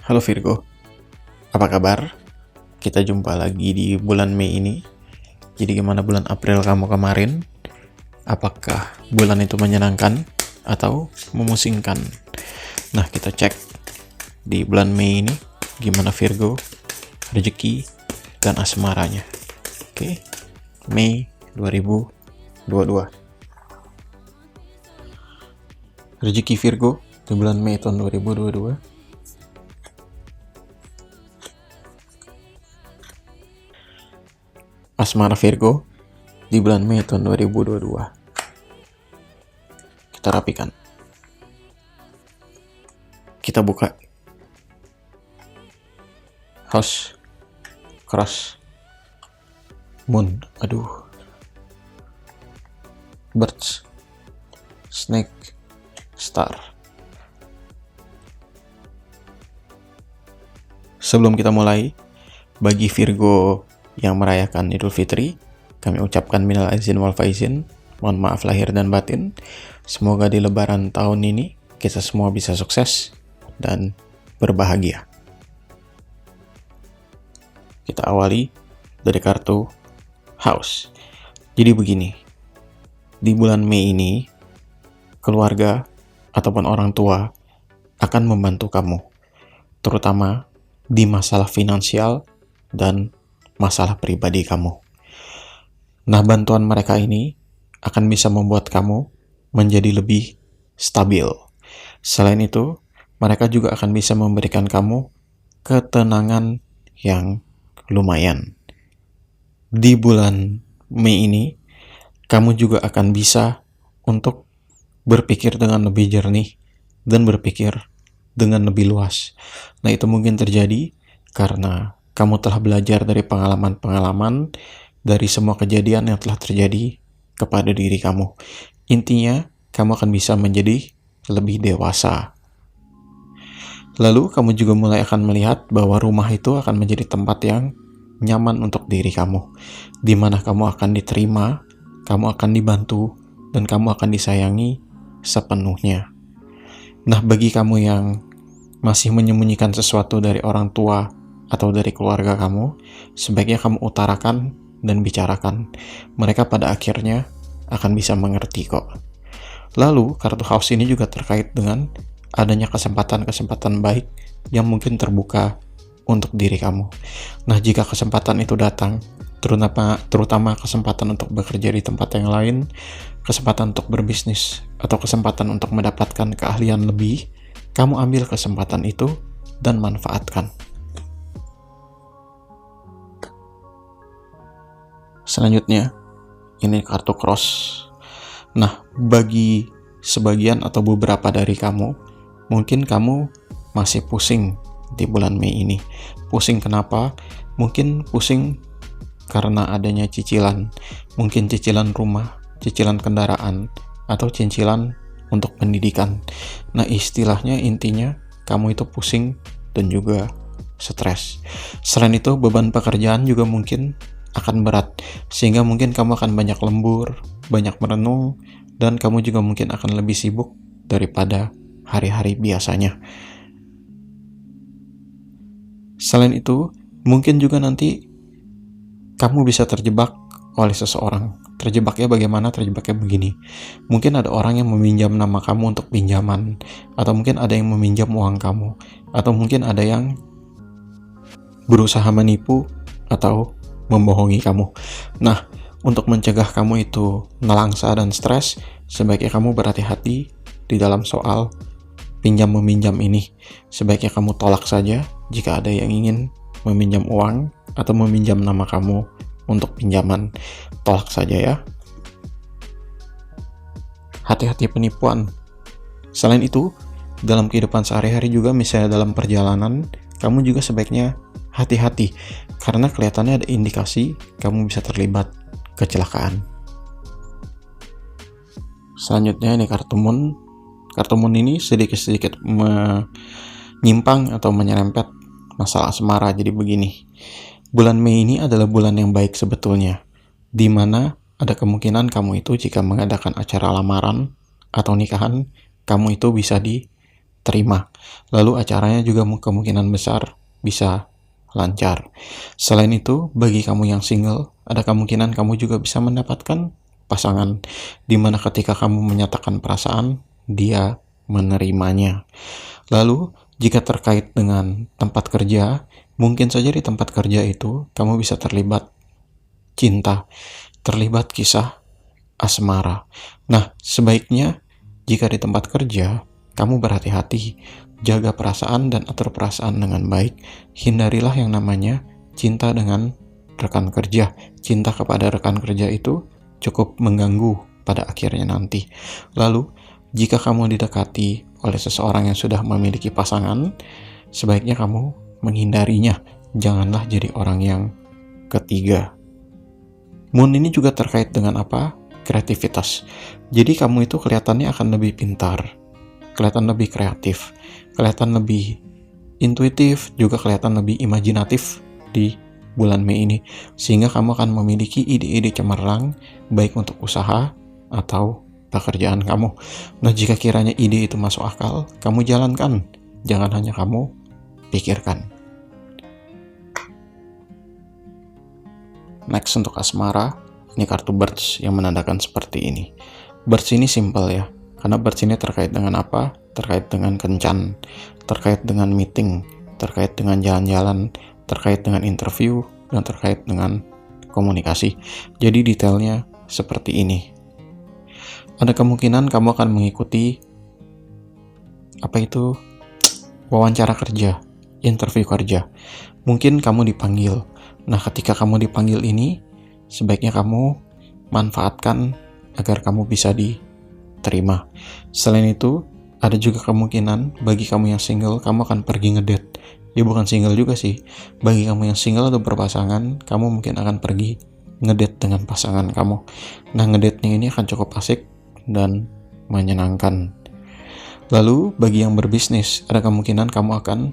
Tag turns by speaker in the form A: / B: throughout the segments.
A: Halo Virgo, apa kabar? Kita jumpa lagi di bulan Mei ini. Jadi gimana bulan April kamu kemarin? Apakah bulan itu menyenangkan atau memusingkan? Nah, kita cek di bulan Mei ini gimana Virgo, rezeki, dan asmaranya. Oke, Mei 2022. Rezeki Virgo di bulan Mei tahun 2022. Asmara Virgo di bulan Mei tahun 2022. Kita rapikan. Kita buka House, Cross, Moon, Birds, Snake, Star. Sebelum kita mulai, bagi Virgo yang merayakan Idul Fitri, kami ucapkan minal aizin wal faizin, mohon maaf lahir dan batin. Semoga di lebaran tahun ini kita semua bisa sukses dan berbahagia. Kita awali dari kartu House. Jadi begini, di bulan Mei ini, keluarga ataupun orang tua akan membantu kamu, terutama di masalah finansial dan masalah pribadi kamu. Nah, bantuan mereka ini akan bisa membuat kamu menjadi lebih stabil. Selain itu, mereka juga akan bisa memberikan kamu ketenangan yang lumayan. Di bulan Mei ini, kamu juga akan bisa untuk berpikir dengan lebih jernih dan berpikir dengan lebih luas. Nah, itu mungkin terjadi karena kamu telah belajar dari pengalaman-pengalaman, dari semua kejadian yang telah terjadi kepada diri kamu. Intinya, kamu akan bisa menjadi lebih dewasa. Lalu, kamu juga mulai akan melihat bahwa rumah itu akan menjadi tempat yang nyaman untuk diri kamu, di mana kamu akan diterima, kamu akan dibantu, dan kamu akan disayangi sepenuhnya. Nah, bagi kamu yang masih menyembunyikan sesuatu dari orang tua atau dari keluarga kamu, sebaiknya kamu utarakan dan bicarakan. Mereka pada akhirnya akan bisa mengerti kok. Lalu, kartu House ini juga terkait dengan adanya kesempatan-kesempatan baik yang mungkin terbuka untuk diri kamu. Nah, jika kesempatan itu datang, terutama kesempatan untuk bekerja di tempat yang lain, kesempatan untuk berbisnis, atau kesempatan untuk mendapatkan keahlian lebih, kamu ambil kesempatan itu dan manfaatkan. Selanjutnya, ini kartu Cross. Nah, bagi sebagian atau beberapa dari kamu, mungkin kamu masih pusing di bulan Mei ini. Pusing kenapa? Mungkin pusing karena adanya cicilan. Mungkin cicilan rumah, cicilan kendaraan, atau cicilan untuk pendidikan. Nah, istilahnya intinya kamu itu pusing dan juga stres. Selain itu, beban pekerjaan juga mungkin akan berat, sehingga mungkin kamu akan banyak lembur, banyak merenung, dan kamu juga mungkin akan lebih sibuk daripada hari-hari biasanya. Selain itu, mungkin juga nanti kamu bisa terjebak oleh seseorang. Terjebaknya bagaimana? Terjebaknya begini. Mungkin ada orang yang meminjam nama kamu untuk pinjaman, atau mungkin ada yang meminjam uang kamu, atau mungkin ada yang berusaha menipu atau membohongi kamu. Nah, untuk mencegah kamu itu nelangsa dan stres, sebaiknya kamu berhati-hati di dalam soal pinjam-meminjam ini. Sebaiknya kamu tolak saja jika ada yang ingin meminjam uang atau meminjam nama kamu untuk pinjaman. Tolak saja ya. Hati-hati penipuan. Selain itu, dalam kehidupan sehari-hari juga, misalnya dalam perjalanan, kamu juga sebaiknya hati-hati, karena kelihatannya ada indikasi kamu bisa terlibat kecelakaan. Selanjutnya ini kartu Moon. Kartu Moon ini sedikit-sedikit menyimpang atau menyerempet masalah asmara. Jadi begini, bulan Mei ini adalah bulan yang baik sebetulnya, di mana ada kemungkinan kamu itu jika mengadakan acara lamaran atau nikahan, kamu itu bisa terima. Lalu acaranya juga kemungkinan besar bisa lancar. Selain itu, bagi kamu yang single, ada kemungkinan kamu juga bisa mendapatkan pasangan, dimana ketika kamu menyatakan perasaan, dia menerimanya. Lalu, jika terkait dengan tempat kerja, mungkin saja di tempat kerja itu kamu bisa terlibat cinta, terlibat kisah asmara. Nah, sebaiknya jika di tempat kerja, kamu berhati-hati, jaga perasaan dan atur perasaan dengan baik. Hindarilah yang namanya cinta dengan rekan kerja. Cinta kepada rekan kerja itu cukup mengganggu pada akhirnya nanti. Lalu, jika kamu didekati oleh seseorang yang sudah memiliki pasangan, sebaiknya kamu menghindarinya. Janganlah jadi orang yang ketiga. Moon ini juga terkait dengan apa? Kreativitas. Jadi kamu itu kelihatannya akan lebih pintar, kelihatan lebih kreatif, kelihatan lebih intuitif, juga kelihatan lebih imajinatif di bulan Mei ini. Sehingga kamu akan memiliki ide-ide cemerlang, baik untuk usaha atau pekerjaan kamu. Nah, jika kiranya ide itu masuk akal, kamu jalankan. Jangan hanya kamu pikirkan. Next untuk asmara, ini kartu birds yang menandakan seperti ini. Birds ini simple ya, karena birds ini terkait dengan apa? Terkait dengan kencan, terkait dengan meeting, terkait dengan jalan-jalan, terkait dengan interview, dan terkait dengan komunikasi. Jadi detailnya seperti ini. Ada kemungkinan kamu akan mengikuti wawancara kerja, interview kerja. Mungkin kamu dipanggil. Nah, ketika kamu dipanggil ini, sebaiknya kamu manfaatkan agar kamu bisa diterima. Selain itu, ada juga kemungkinan bagi kamu yang single, kamu akan pergi ngedate. Ya bukan single juga sih. Bagi kamu yang single atau berpasangan, kamu mungkin akan pergi ngedate dengan pasangan kamu. Nah, ngedate-nya ini akan cukup asik dan menyenangkan. Lalu, bagi yang berbisnis, ada kemungkinan kamu akan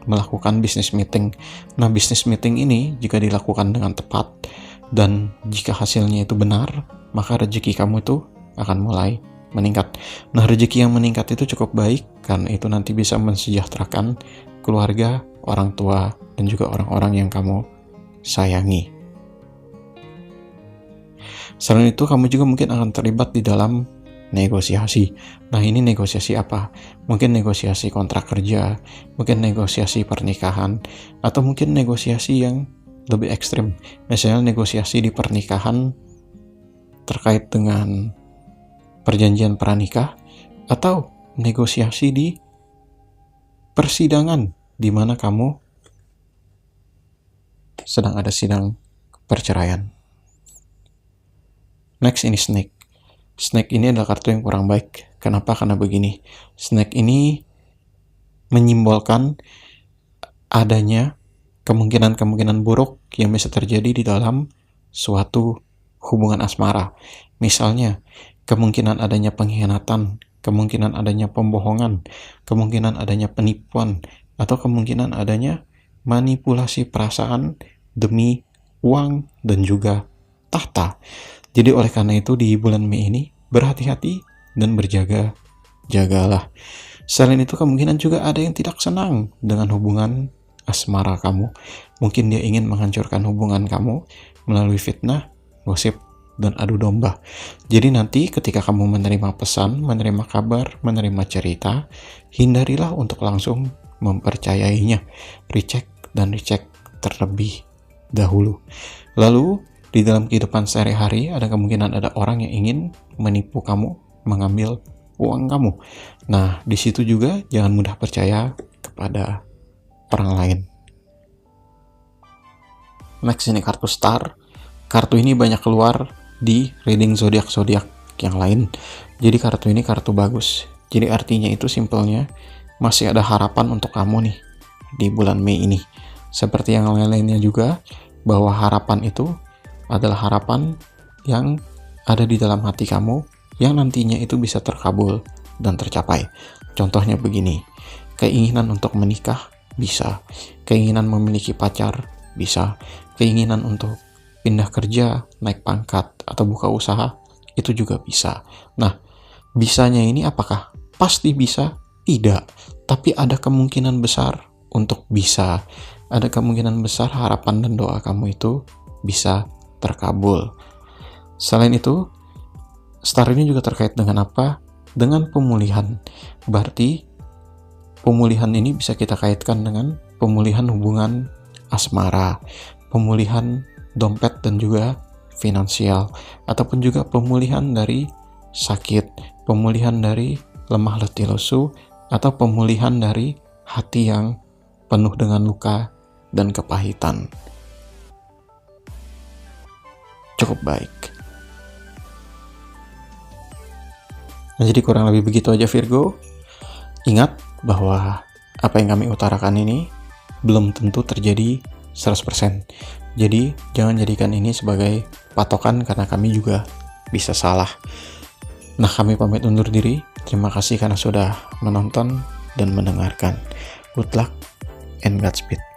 A: melakukan business meeting. Nah, business meeting ini jika dilakukan dengan tepat dan jika hasilnya itu benar, maka rezeki kamu itu akan mulai meningkat. Nah, rezeki yang meningkat itu cukup baik karena itu nanti bisa mensejahterakan keluarga, orang tua, dan juga orang-orang yang kamu sayangi. Selain itu, kamu juga mungkin akan terlibat di dalam negosiasi. Nah, ini negosiasi apa? Mungkin negosiasi kontrak kerja, mungkin negosiasi pernikahan, atau mungkin negosiasi yang lebih ekstrim. Misalnya negosiasi di pernikahan terkait dengan perjanjian pranikah, atau negosiasi di persidangan di mana kamu sedang ada sidang perceraian. Next, ini snake. Snake ini adalah kartu yang kurang baik. Kenapa? Karena begini. Snake ini menyimbolkan adanya kemungkinan-kemungkinan buruk yang bisa terjadi di dalam suatu hubungan asmara. Misalnya, kemungkinan adanya pengkhianatan, kemungkinan adanya pembohongan, kemungkinan adanya penipuan, atau kemungkinan adanya manipulasi perasaan demi uang dan juga tahta. Jadi oleh karena itu di bulan Mei ini berhati-hati dan berjaga-jagalah. Selain itu kemungkinan juga ada yang tidak senang dengan hubungan asmara kamu. Mungkin dia ingin menghancurkan hubungan kamu melalui fitnah, gosip, dan adu domba. Jadi nanti ketika kamu menerima pesan, menerima kabar, menerima cerita, hindarilah untuk langsung mempercayainya. Recheck dan recheck terlebih dahulu. Lalu di dalam kehidupan sehari-hari ada kemungkinan ada orang yang ingin menipu kamu, mengambil uang kamu. Nah, di situ juga jangan mudah percaya kepada orang lain. Next, ini kartu star. Kartu ini banyak keluar di reading zodiak-zodiak yang lain. Jadi kartu ini kartu bagus. Jadi artinya itu simpelnya masih ada harapan untuk kamu nih di bulan Mei ini. Seperti yang lain-lainnya juga, bahwa harapan itu adalah harapan yang ada di dalam hati kamu yang nantinya itu bisa terkabul dan tercapai. Contohnya begini, keinginan untuk menikah bisa, keinginan memiliki pacar bisa, keinginan untuk pindah kerja, naik pangkat, atau buka usaha, itu juga bisa. Nah, bisanya ini apakah pasti bisa? Tidak, tapi ada kemungkinan besar untuk bisa. Ada kemungkinan besar harapan dan doa kamu itu bisa terkabul. Selain itu, star ini juga terkait dengan apa? Dengan pemulihan. Berarti pemulihan ini bisa kita kaitkan dengan pemulihan hubungan asmara, pemulihan dompet dan juga finansial, ataupun juga pemulihan dari sakit, pemulihan dari lemah letih lesu, atau pemulihan dari hati yang penuh dengan luka dan kepahitan. Cukup baik. Nah, jadi kurang lebih begitu aja Virgo. Ingat bahwa apa yang kami utarakan ini belum tentu terjadi 100%. Jadi jangan jadikan ini sebagai patokan karena kami juga bisa salah. Nah, kami pamit undur diri. Terima kasih karena sudah menonton dan mendengarkan. Good luck and Godspeed.